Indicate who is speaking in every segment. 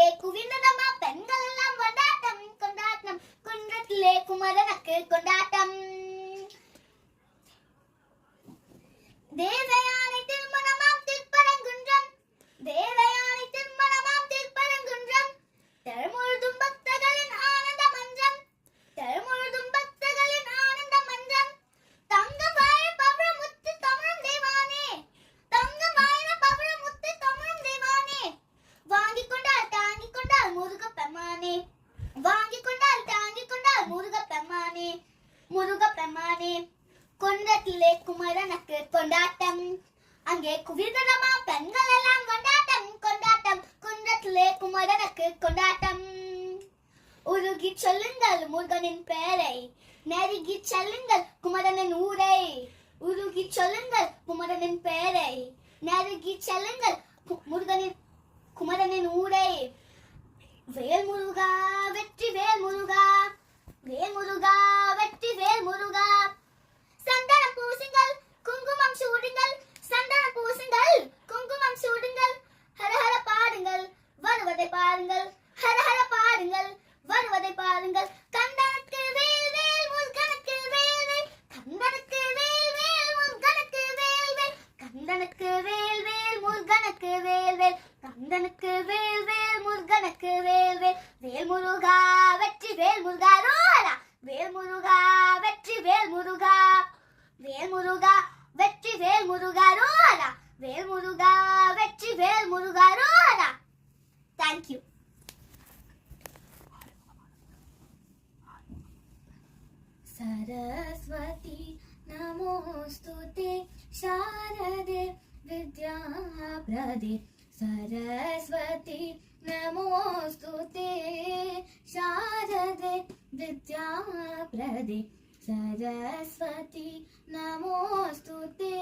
Speaker 1: அங்கே குவிந்ததம்மா பெண்கள் எல்லாம் கொண்டாட்டம் கொண்டாட்டம் குன்றத்திலே குமரனுக்கு கொண்டாட்டம். தேவயானை திருமணமாம் திருப்பரங்குன்றம் தேவயானை திருமணமாம் திருப்பரங்குன்றம் தழுமுழுதும் பக்தர்களின் ஆனந்த மன்றம் தழுமுழுதும் பக்தர்களின் ஆனந்த மன்றம். தங்க வாழ பவழ முத்து தமிழும் தேவானே தங்க வாழ பவழ முத்து தமிழும் தேவானே வாங்கிக் கொண்டால் தாங்கிக் கொண்டால் முருக பெம்மானே வாங்கிக் கொண்டால் தாங்கிக் கொண்டால் முருக பெம்மானே முருக பெம்மானே. குன்றத்திலே குமரனுக்கு கொண்டாட்டம் அங்கே குவிந்ததமா பெண்கள் எல்லாம் கொண்டாட்டம் கொண்டாட்டம் குன்றத்திலே குமரனுக்கு கொண்டாட்டம். உருகி சொல்லுங்கள் முருகனின் பெயரை நெருங்கி செல்லுங்கள் குமரனின் ஊரை உருகி சொல்லுங்கள் குமரனின் பெயரை நெருங்கி செல்லுங்கள் குமரனின் ஊரை. வேல் முருகா வெற்றி வேல் முருகா வேல் முருகா வெற்றி வேல் முருகா. சந்தனம் பூசுங்கள் குங்குமம் சூடுங்கள் சந்தனம் பூசுங்கள் குங்குமம் சூடுங்கள் ஹரஹர பாடுங்கள் வருவதை பாருங்கள் ஹரஹர பாடுங்கள் வருவதை பாருங்கள். கந்தனுக்கு வேல் வேல் முருகனுக்கு வேல் வேல் கந்தனுக்கு வேல் வேல் முருகனுக்கு வேல் வேல் கந்தனுக்கு வேல் வேல் முருகனுக்கு வேல் வேல் கந்தனுக்கு வேல் வேல் முருகனுக்கு வேல் வேல். வேல் முருகா வெற்றி வேல் முருகா ரோரா வேல் முருகா வெற்றி வேல் முருகா வேல் முருகா வெற்றி வேல் முருகா ரோரா வேல் முருகா வெற்றி வேல் முருகா ரோரா. Thank you. सरस्वती नमोस्तुते शारदे विद्याप्रदे सरस्वती नमोस्तुते शारदे विद्याप्रदे सरस्वती नमोस्तुते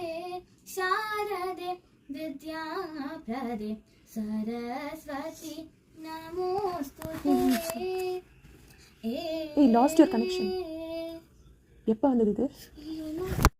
Speaker 1: शारदे विद्याप्रदे सरस्वती नमोस्तुते.
Speaker 2: Hey, lost your connection. எப்போ வந்தது இது?